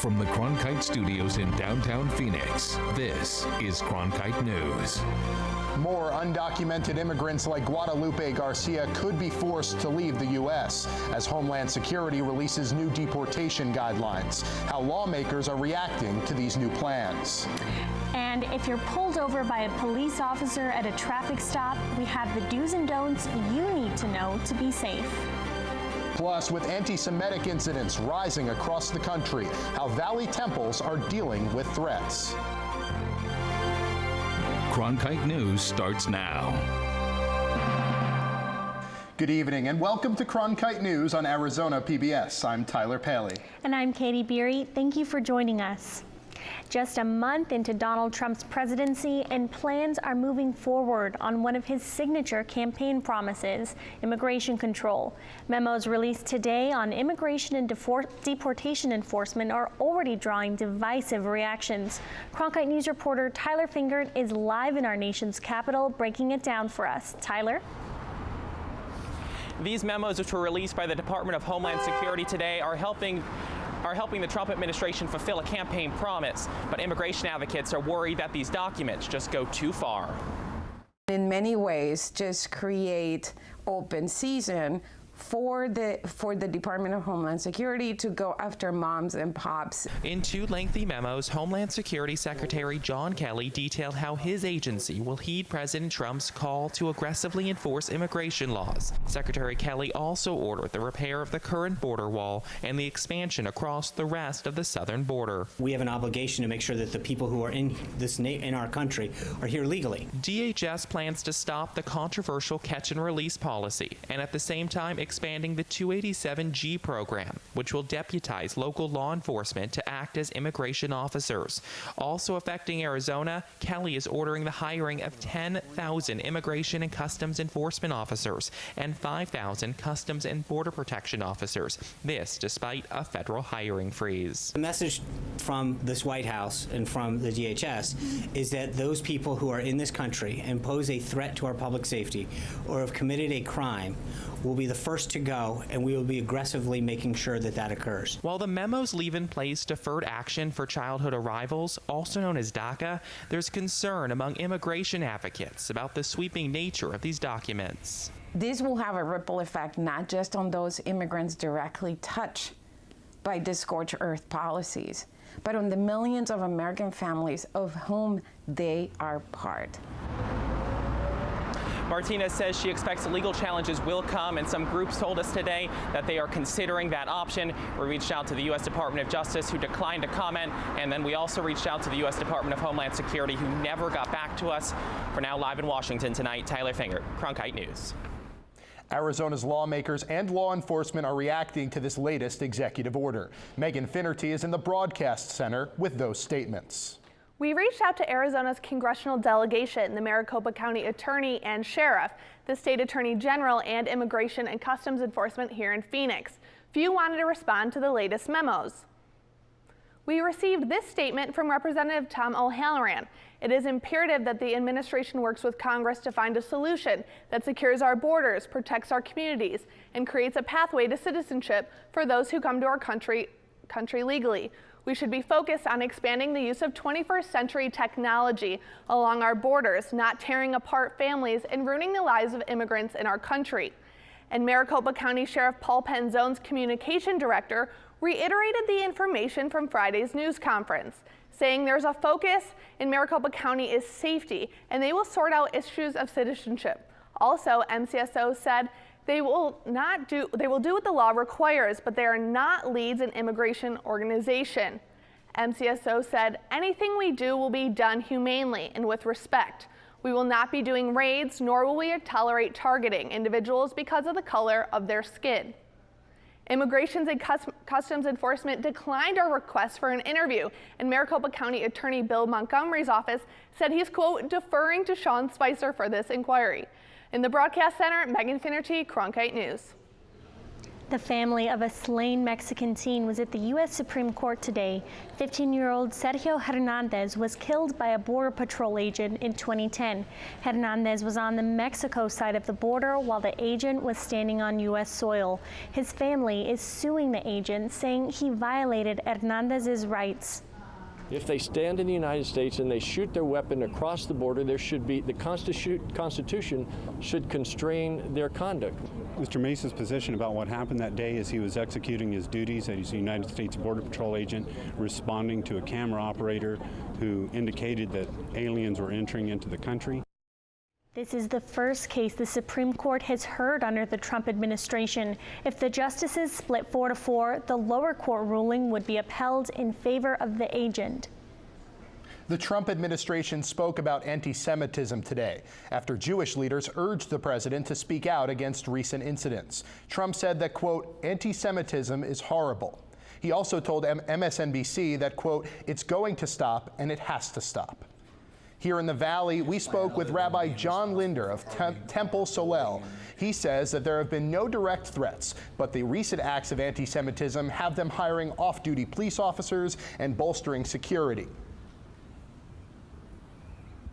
from the Cronkite Studios in downtown Phoenix, this is Cronkite News. More undocumented immigrants like Guadalupe Garcia could be forced to leave the U.S. as Homeland Security releases new deportation guidelines. How lawmakers are reacting to these new plans. And if you're pulled over by a police officer at a traffic stop, we have the do's and don'ts you need to know to be safe. Plus, with anti-Semitic incidents rising across the country, how Valley Temples are dealing with threats. Cronkite News starts now. Good evening and welcome to Cronkite News on Arizona PBS. I'm Tyler Paley. And I'm Katie Beery. Thank you for joining us. Just a month into Donald Trump's presidency, and plans are moving forward on one of his signature campaign promises, immigration control. Memos released today on immigration and deportation enforcement are already drawing divisive reactions. Cronkite News reporter Tyler Fingert is live in our nation's capital, breaking it down for us. Tyler? These memos, which were released by the Department of Homeland Security today, are helping the Trump administration fulfill a campaign promise, but immigration advocates are worried that these documents just go too far. In many ways, just create open season for the Department of Homeland Security to go after moms and pops. In two lengthy memos, Homeland Security Secretary John Kelly detailed how his agency will heed President Trump's call to aggressively enforce immigration laws. Secretary Kelly also ordered the repair of the current border wall and the expansion across the rest of the southern border. We have an obligation to make sure that the people who are in our country are here legally. DHS plans to stop the controversial catch and release policy, and at the same time expanding the 287G program, which will deputize local law enforcement to act as immigration officers. Also affecting Arizona, Kelly is ordering the hiring of 10,000 immigration and customs enforcement officers and 5,000 customs and border protection officers. This despite a federal hiring freeze. The message from this White House and from the DHS is that those people who are in this country and pose a threat to our public safety or have committed a crime will be the first to go, and we will be aggressively making sure that that occurs. While the memos leave in place deferred action for childhood arrivals, also known as DACA, there's concern among immigration advocates about the sweeping nature of these documents. This will have a ripple effect not just on those immigrants directly touched by the scorched earth policies, but on the millions of American families of whom they are part. Martinez says she expects legal challenges will come, and some groups told us today that they are considering that option. We reached out to the U.S. Department of Justice, who declined to comment, and then we also reached out to the U.S. Department of Homeland Security, who never got back to us. For now, live in Washington tonight, Tyler Fingert, Cronkite News. Arizona's lawmakers and law enforcement are reacting to this latest executive order. Megan Finnerty is in the broadcast center with those statements. We reached out to Arizona's congressional delegation, the Maricopa County Attorney and Sheriff, the State Attorney General, and Immigration and Customs Enforcement here in Phoenix. Few wanted to respond to the latest memos. We received this statement from Representative Tom O'Halloran. It is imperative that the administration works with Congress to find a solution that secures our borders, protects our communities, and creates a pathway to citizenship for those who come to our country legally. We should be focused on expanding the use of 21st century technology along our borders, not tearing apart families and ruining the lives of immigrants in our country. And Maricopa County Sheriff Paul Penzone's communication director reiterated the information from Friday's news conference, saying there's a focus in Maricopa County is safety, and they will sort out issues of citizenship. Also, MCSO said they will do what the law requires, but they are not leads an immigration organization. MCSO said, anything we do will be done humanely and with respect. We will not be doing raids, nor will we tolerate targeting individuals because of the color of their skin. Immigration and Customs Enforcement declined our request for an interview, and Maricopa County Attorney Bill Montgomery's office said he's, quote, deferring to Sean Spicer for this inquiry. In the broadcast center, Megan Finnerty, Cronkite News. The family of a slain Mexican teen was at the U.S. Supreme Court today. 15-year-old Sergio Hernandez was killed by a Border Patrol agent in 2010. Hernandez was on the Mexico side of the border while the agent was standing on U.S. soil. His family is suing the agent, saying he violated Hernandez's rights. If they stand in the United States and they shoot their weapon across the border, there should be, the Constitution should constrain their conduct. Mr. Mesa's position about what happened that day is he was executing his duties as a United States Border Patrol agent, responding to a camera operator who indicated that aliens were entering into the country. This is the first case the Supreme Court has heard under the Trump administration. If the justices split 4-4, the lower court ruling would be upheld in favor of the agent. The Trump administration spoke about anti-Semitism today after Jewish leaders urged the president to speak out against recent incidents. Trump said that, quote, anti-Semitism is horrible. He also told MSNBC that, quote, it's going to stop and it has to stop. Here in the Valley, we spoke with Rabbi John Linder of Temple Solel. He says that there have been no direct threats, but the recent acts of anti-Semitism have them hiring off-duty police officers and bolstering security.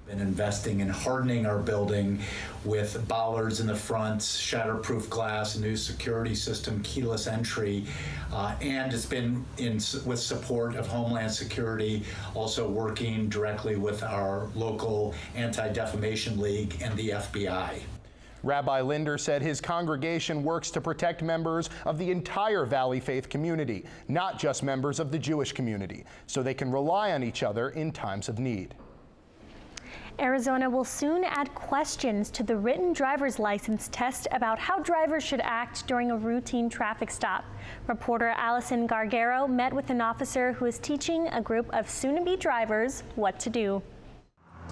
Been investing in hardening our building with bollards in the front, shatterproof glass, a new security system, keyless entry, and it's been with support of Homeland Security, also working directly with our local Anti-Defamation League and the FBI. Rabbi Linder said his congregation works to protect members of the entire Valley faith community, not just members of the Jewish community, so they can rely on each other in times of need. Arizona will soon add questions to the written driver's license test about how drivers should act during a routine traffic stop. Reporter Allison Gargaro met with an officer who is teaching a group of soon-to-be drivers what to do.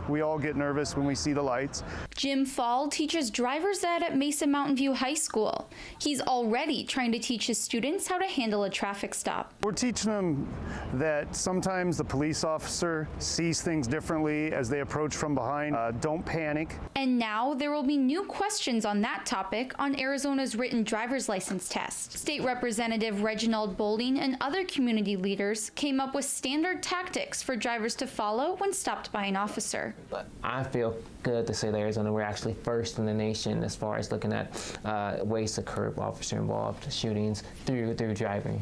We all get nervous when we see the lights. Jim Fall teaches driver's ed at Mesa Mountain View High School. He's already trying to teach his students how to handle a traffic stop. We're teaching them that sometimes the police officer sees things differently as they approach from behind. Don't panic. And now there will be new questions on that topic on Arizona's written driver's license test. State Representative Reginald Boulding and other community leaders came up with standard tactics for drivers to follow when stopped by an officer. But I feel good to say that Arizona, we're actually first in the nation as far as looking at ways to curb officer-involved shootings through driving.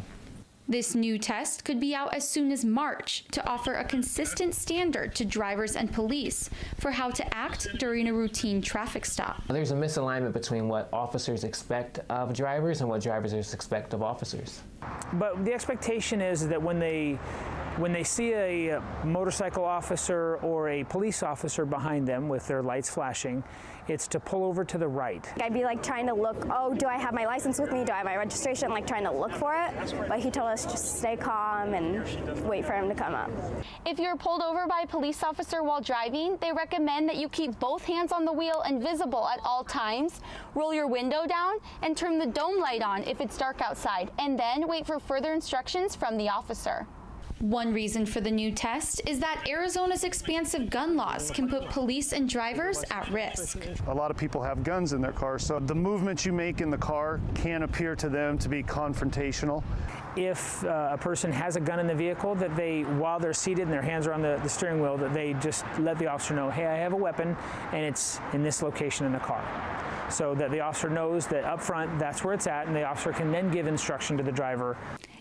This new test could be out as soon as March to offer a consistent standard to drivers and police for how to act during a routine traffic stop. There's a misalignment between what officers expect of drivers and what drivers expect of officers. But the expectation is that when they see a motorcycle officer or a police officer behind them with their lights flashing, it's to pull over to the right. I'd be like trying to look, oh, do I have my license with me? Do I have my registration? Like trying to look for it. But he told us just stay calm and wait for him to come up. If you're pulled over by a police officer while driving, they recommend that you keep both hands on the wheel and visible at all times. Roll your window down and turn the dome light on if it's dark outside, and then wait for further instructions from the officer. One reason for the new test is that Arizona's expansive gun laws can put police and drivers at risk. A lot of people have guns in their cars, so the movements you make in the car can appear to them to be confrontational. If a person has a gun in the vehicle, that they, while they're seated and their hands are on the steering wheel, that they just let the officer know, hey, I have a weapon and it's in this location in the car. So that the officer knows that up front, that's where it's at, and the officer can then give instruction to the driver.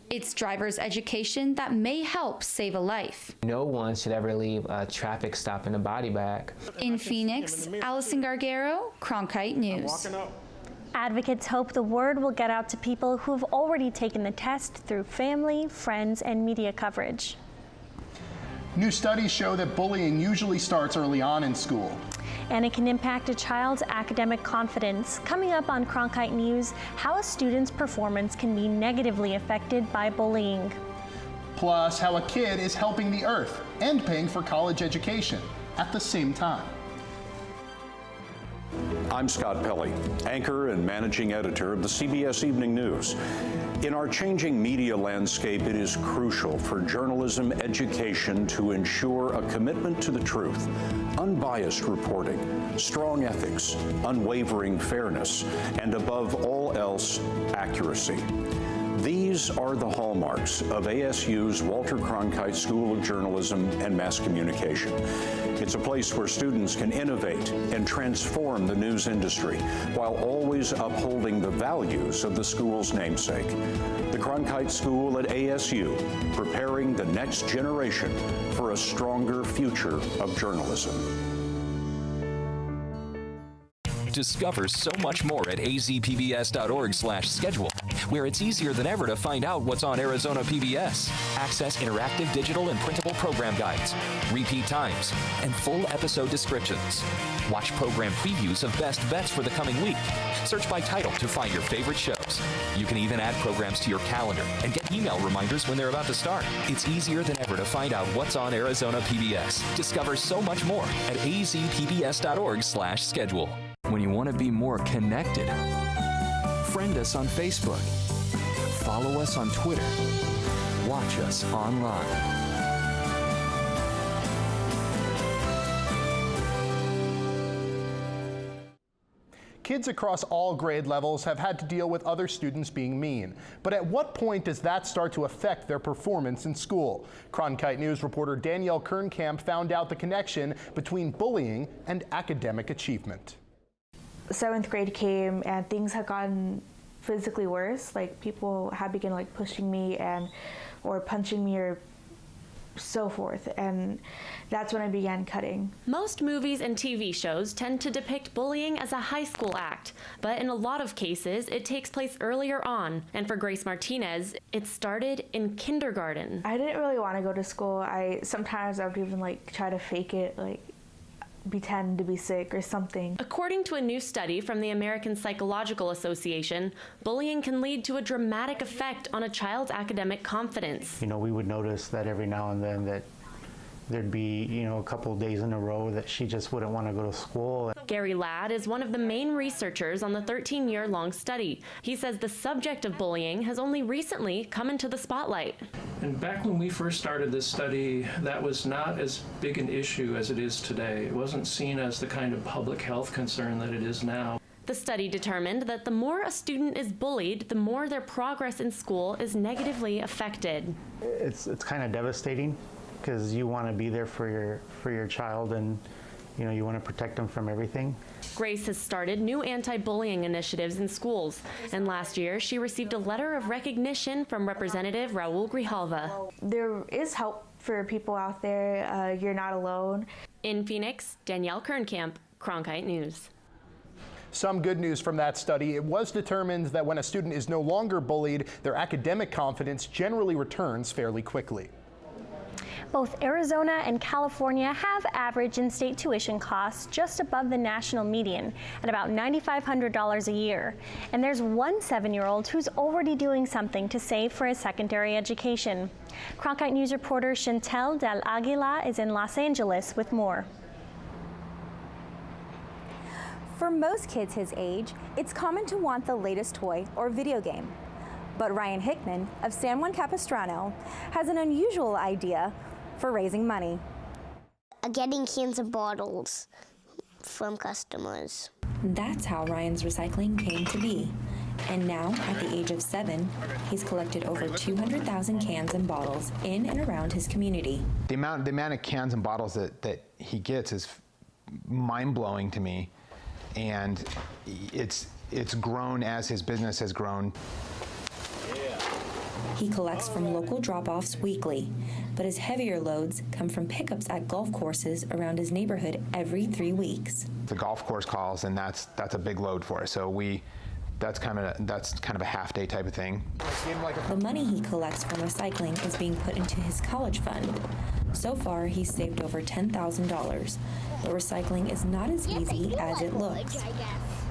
It's driver's education that may help save a life. No one should ever leave a traffic stop in a body bag. In Phoenix, Allison Gargaro, Cronkite News. Advocates hope the word will get out to people who have already taken the test through family, friends, and media coverage. New studies show that bullying usually starts early on in school. And it can impact a child's academic confidence. Coming up on Cronkite News, how a student's performance can be negatively affected by bullying. Plus, how a kid is helping the earth and paying for college education at the same time. I'm Scott Pelley, anchor and managing editor of the CBS Evening News. In our changing media landscape, it is crucial for journalism education to ensure a commitment to the truth, unbiased reporting, strong ethics, unwavering fairness, and above all else, accuracy. These are the hallmarks of ASU's Walter Cronkite School of Journalism and Mass Communication. It's a place where students can innovate and transform the news industry while always upholding the values of the school's namesake. The Cronkite School at ASU, preparing the next generation for a stronger future of journalism. Discover so much more at azpbs.org/schedule, where it's easier than ever to find out what's on Arizona PBS. Access interactive digital and printable program guides, repeat times, and full episode descriptions. Watch program previews of best bets for the coming week. Search by title to find your favorite shows. You can even add programs to your calendar and get email reminders when they're about to start. It's easier than ever to find out what's on Arizona PBS. Discover so much more at azpbs.org/schedule. When you want to be more connected, friend us on Facebook, follow us on Twitter, watch us online. Kids across all grade levels have had to deal with other students being mean. But at what point does that start to affect their performance in school? Cronkite News reporter Danielle Kernkamp found out the connection between bullying and academic achievement. 7th grade came and things had gotten physically worse. Like people had begun like pushing me or punching me or so forth, and that's when I began cutting. Most movies and TV shows tend to depict bullying as a high school act, but in a lot of cases it takes place earlier on, and for Grace Martinez, it started in kindergarten. I didn't really want to go to school. Sometimes I would even like try to fake it, like pretend to be sick or something. According to a new study from the American Psychological Association, bullying can lead to a dramatic effect on a child's academic confidence. You know, we would notice that every now and then that there'd be, you know, a couple of days in a row that she just wouldn't want to go to school. Gary Ladd is one of the main researchers on the 13-year-long study. He says the subject of bullying has only recently come into the spotlight. And back when we first started this study, that was not as big an issue as it is today. It wasn't seen as the kind of public health concern that it is now. The study determined that the more a student is bullied, the more their progress in school is negatively affected. It's kind of devastating, because you want to be there for your child, and you know, you want to protect them from everything. Grace has started new anti-bullying initiatives in schools, and last year she received a letter of recognition from Representative Raul Grijalva. There is help for people out there. You're not alone. In Phoenix, Danielle Kernkamp, Cronkite News. Some good news from that study. It was determined that when a student is no longer bullied, their academic confidence generally returns fairly quickly. Both Arizona and California have average in-state tuition costs just above the national median at about $9,500 a year. And there's one 7-year-old who's already doing something to save for his secondary education. Cronkite News reporter Chantel Del Aguila is in Los Angeles with more. For most kids his age, it's common to want the latest toy or video game. But Ryan Hickman of San Juan Capistrano has an unusual idea for raising money. Getting cans and bottles from customers. That's how Ryan's recycling came to be. And now, at the age of 7, he's collected over 200,000 cans and bottles in and around his community. The amount of cans and bottles that he gets is mind-blowing to me, and it's grown as his business has grown. He collects from local drop-offs weekly, but his heavier loads come from pickups at golf courses around his neighborhood every 3 weeks. The golf course calls, and that's a big load for us. So that's kind of a half-day type of thing. The money he collects from recycling is being put into his college fund. So far, he's saved over $10,000, but recycling is not as easy as it looks.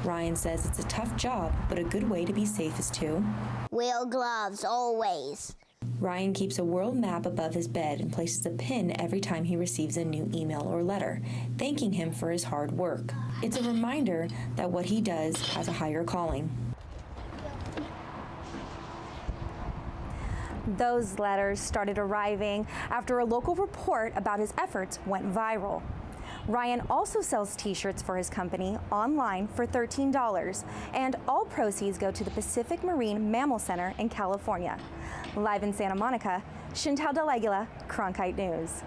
Ryan says it's a tough job, but a good way to be safe is to wear gloves always. Ryan keeps a world map above his bed and places a pin every time he receives a new email or letter, thanking him for his hard work. It's a reminder that what he does has a higher calling. Those letters started arriving after a local report about his efforts went viral. Ryan also sells t-shirts for his company online for $13, and all proceeds go to the Pacific Marine Mammal Center in California. Live in Santa Monica, Chantal Del Cronkite News.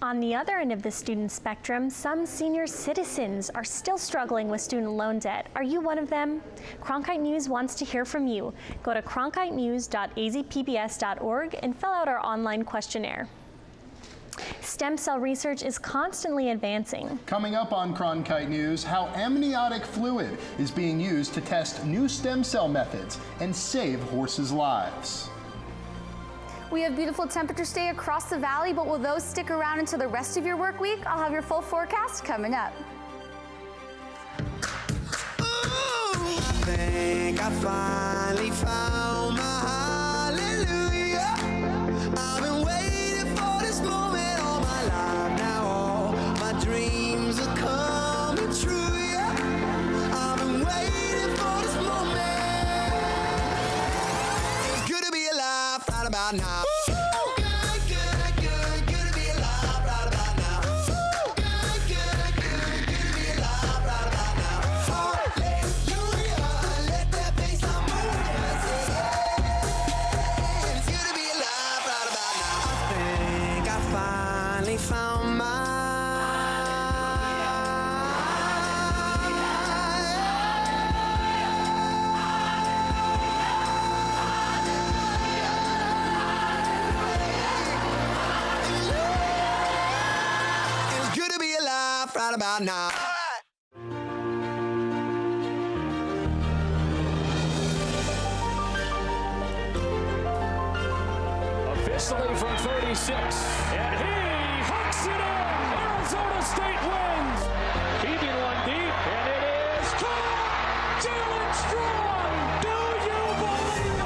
On the other end of the student spectrum, some senior citizens are still struggling with student loan debt. Are you one of them? Cronkite News wants to hear from you. Go to cronkitenews.azpbs.org and fill out our online questionnaire. Stem cell research is constantly advancing. Coming up on Cronkite News, how amniotic fluid is being used to test new stem cell methods and save horses' lives. We have beautiful temperatures today across the valley, but will those stick around until the rest of your work week? I'll have your full forecast coming up. I think I finally found my hallelujah. I've been waiting for this moment all my life now. All my dreams are coming true, yeah. I've been waiting for this moment. It's good to be alive right about now. Found my it's good to be alive right about now. Officially from 36, and he hooks it in. Arizona State wins. Keeping one deep, and it is caught. Jalen Strong. Do you believe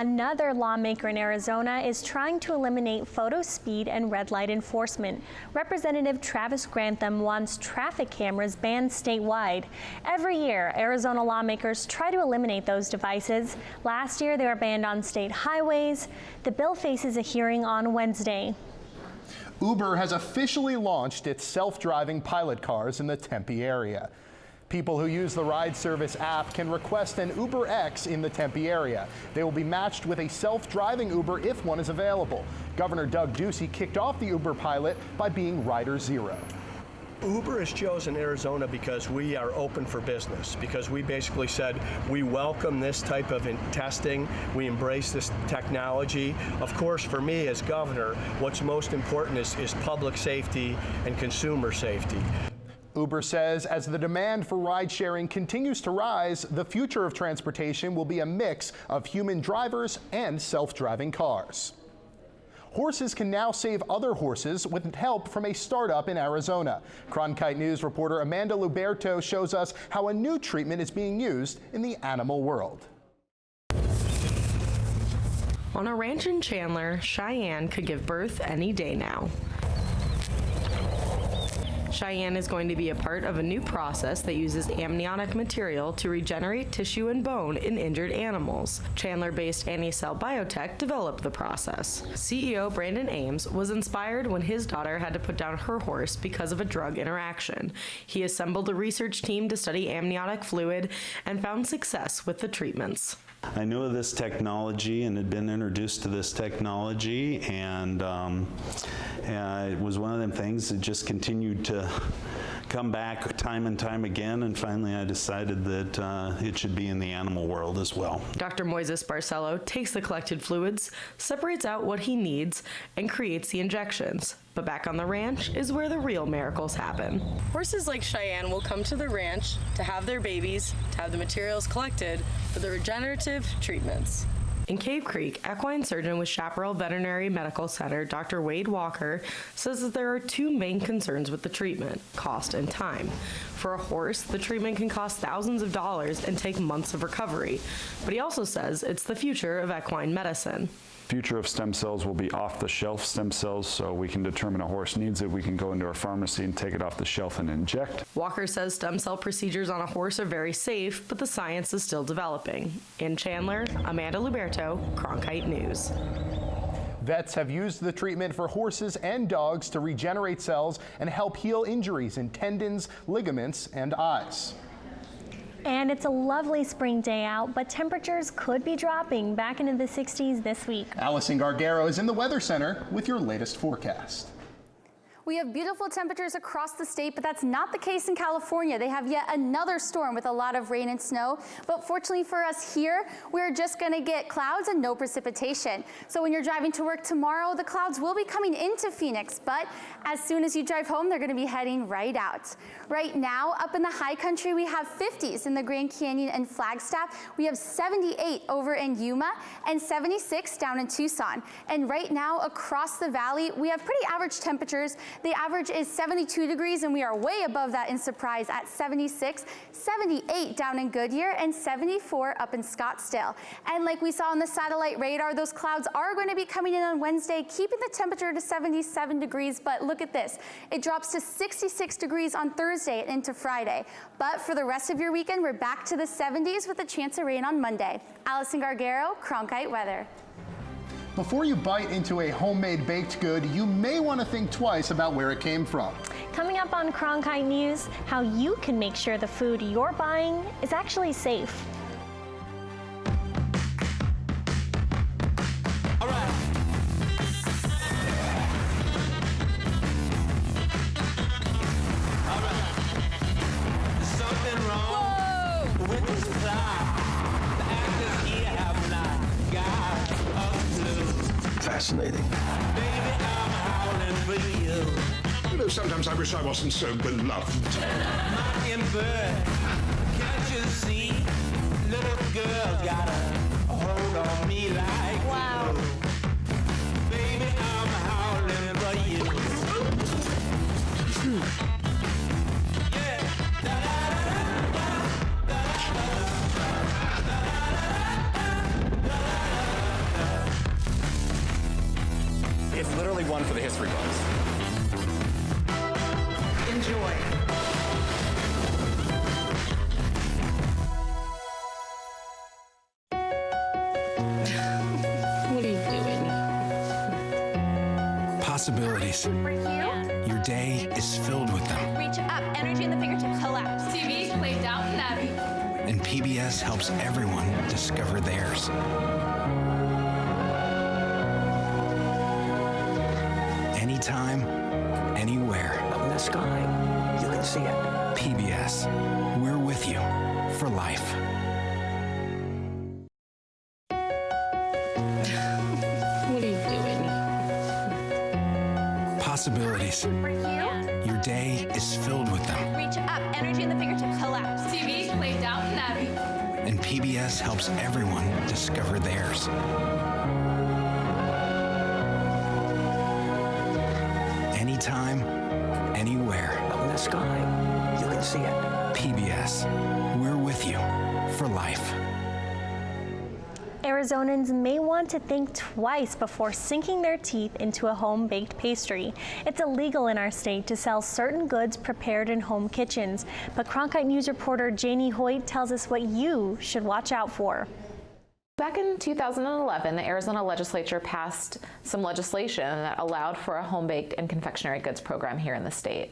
Another lawmaker in Arizona is trying to eliminate photo speed and red light enforcement. Representative Travis Grantham wants traffic cameras banned statewide. Every year, Arizona lawmakers try to eliminate those devices. Last year, they were banned on state highways. The bill faces a hearing on Wednesday. Uber has officially launched its self-driving pilot cars in the Tempe area. People who use the ride service app can request an UberX in the Tempe area. They will be matched with a self-driving Uber if one is available. Governor Doug Ducey kicked off the Uber pilot by being Rider Zero. Uber has chosen Arizona because we are open for business, because we basically said we welcome this type of testing, we embrace this technology. Of course, for me as governor, what's most important is public safety and consumer safety. Uber says as the demand for ride-sharing continues to rise, the future of transportation will be a mix of human drivers and self-driving cars. Horses can now save other horses with help from a startup in Arizona. Cronkite News reporter Amanda Luberto shows us how a new treatment is being used in the animal world. On a ranch in Chandler, Cheyenne could give birth any day now. Cheyenne is going to be a part of a new process that uses amniotic material to regenerate tissue and bone in injured animals. Chandler-based Anicel Biotech developed the process. CEO Brandon Ames was inspired when his daughter had to put down her horse because of a drug interaction. He assembled a research team to study amniotic fluid and found success with the treatments. I knew of this technology and had been introduced to this technology, and it was one of them things that just continued to come back time and time again, and finally I decided that it should be in the animal world as well. Dr. Moises Barcelo takes the collected fluids, separates out what he needs, and creates the injections. But back on the ranch is where the real miracles happen. Horses like Cheyenne will come to the ranch to have their babies, to have the materials collected for the regenerative treatments. In Cave Creek, equine surgeon with Chaparral Veterinary Medical Center, Dr. Wade Walker, says that there are two main concerns with the treatment: cost and time. For a horse, the treatment can cost thousands of dollars and take months of recovery. But he also says it's the future of equine medicine. Future of stem cells will be off-the-shelf stem cells, so we can determine a horse needs it. We can go into our pharmacy and take it off the shelf and inject. Walker says stem cell procedures on a horse are very safe, but the science is still developing. In Chandler, Amanda Luberto, Cronkite News. Vets have used the treatment for horses and dogs to regenerate cells and help heal injuries in tendons, ligaments, and eyes. And it's a lovely spring day out, but temperatures could be dropping back into the 60s this week. Allison Gargaro is in the Weather Center with your latest forecast. We have beautiful temperatures across the state, but that's not the case in California. They have yet another storm with a lot of rain and snow. But fortunately for us here, we're just going to get clouds and no precipitation. So when you're driving to work tomorrow, the clouds will be coming into Phoenix, but as soon as you drive home, they're going to be heading right out. Right now, up in the high country, we have 50s in the Grand Canyon and Flagstaff. We have 78 over in Yuma and 76 down in Tucson. And right now, across the valley, we have pretty average temperatures. The average is 72 degrees, and we are way above that in Surprise at 76, 78 down in Goodyear, and 74 up in Scottsdale. And like we saw on the satellite radar, those clouds are going to be coming in on Wednesday, keeping the temperature to 77 degrees. But look at this. It drops to 66 degrees on Thursday and into Friday. But for the rest of your weekend, we're back to the 70s with a chance of rain on Monday. Allison Gargaro, Cronkite Weather. Before you bite into a homemade baked good, you may want to think twice about where it came from. Coming up on Cronkite News, how you can make sure the food you're buying is actually safe. Fascinating. You know, sometimes I wish I wasn't so beloved. Can't you see? Little girl got a hold on me like wow. Baby, I'm howling for you. It's literally one for the history books. Enjoy. What are you doing? Possibilities. Your day is filled with them. Reach up, energy in the fingertips, collapse. TV, play Downton Abbey. And PBS helps everyone discover theirs. Anytime, anywhere. Up in the sky, you can see it. PBS, we're with you for life. What are you doing? Possibilities. Your day is filled with them. Reach up, energy in the fingertips, collapse. TV, play Downton Abbey. And PBS helps everyone discover theirs. Anytime, anywhere. Up in the sky, you can see it. PBS, we're with you for life. Arizonans may want to think twice before sinking their teeth into a home-baked pastry. It's illegal in our state to sell certain goods prepared in home kitchens, but Cronkite News reporter Janie Hoyt tells us what you should watch out for. Back in 2011, the Arizona legislature passed some legislation that allowed for a home-baked and confectionery goods program here in the state.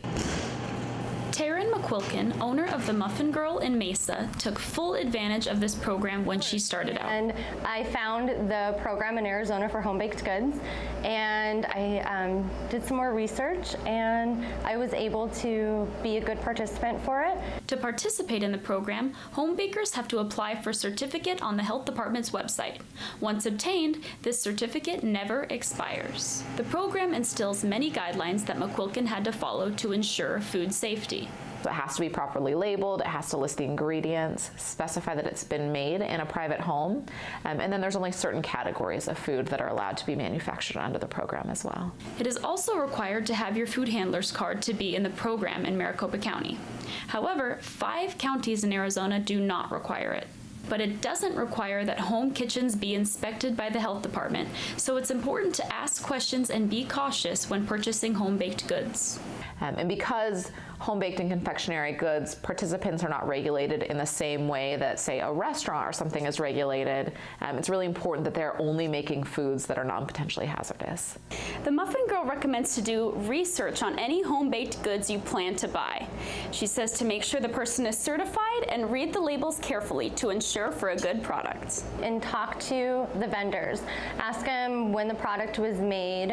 Taryn McQuilkin, owner of the Muffin Girl in Mesa, took full advantage of this program when she started out. And I found the program in Arizona for home-baked goods, and I did some more research, and I was able to be a good participant for it. To participate in the program, home bakers have to apply for a certificate on the health department's website. Once obtained, this certificate never expires. The program instills many guidelines that McQuilkin had to follow to ensure food safety. So it has to be properly labeled, it has to list the ingredients, specify that it's been made in a private home, and then there's only certain categories of food that are allowed to be manufactured under the program as well. It is also required to have your food handler's card to be in the program in Maricopa County. However, 5 counties in Arizona do not require it. But it doesn't require that home kitchens be inspected by the health department, so it's important to ask questions and be cautious when purchasing home-baked goods. And because home-baked and confectionery goods, participants are not regulated in the same way that, say, a restaurant or something is regulated, it's really important that they're only making foods that are non-potentially hazardous. The Muffin Girl recommends to do research on any home-baked goods you plan to buy. She says to make sure the person is certified and read the labels carefully to ensure for a good product. And talk to the vendors. Ask them when the product was made,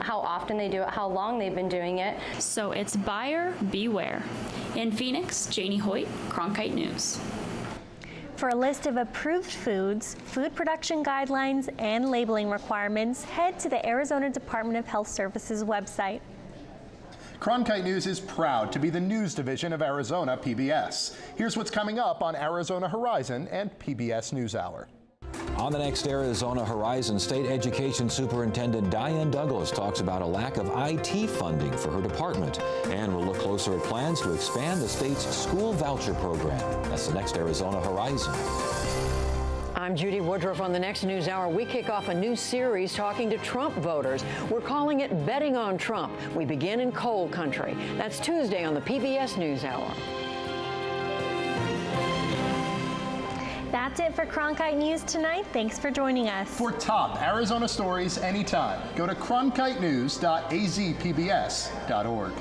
how often they do it, how long they've been doing it. So it's buyer beware. In Phoenix, Janie Hoyt, Cronkite News. For a list of approved foods, food production guidelines, and labeling requirements, head to the Arizona Department of Health Services website. Cronkite News is proud to be the news division of Arizona PBS. Here's what's coming up on Arizona Horizon and PBS NewsHour. On the next Arizona Horizon, State Education Superintendent Diane Douglas talks about a lack of IT funding for her department, and we'll look closer at plans to expand the state's school voucher program. That's the next Arizona Horizon. I'm Judy Woodruff. On the next NewsHour, we kick off a new series talking to Trump voters. We're calling it Betting on Trump. We begin in coal country. That's Tuesday on the PBS NewsHour. That's it for Cronkite News tonight. Thanks for joining us. For top Arizona stories anytime, go to cronkitenews.azpbs.org.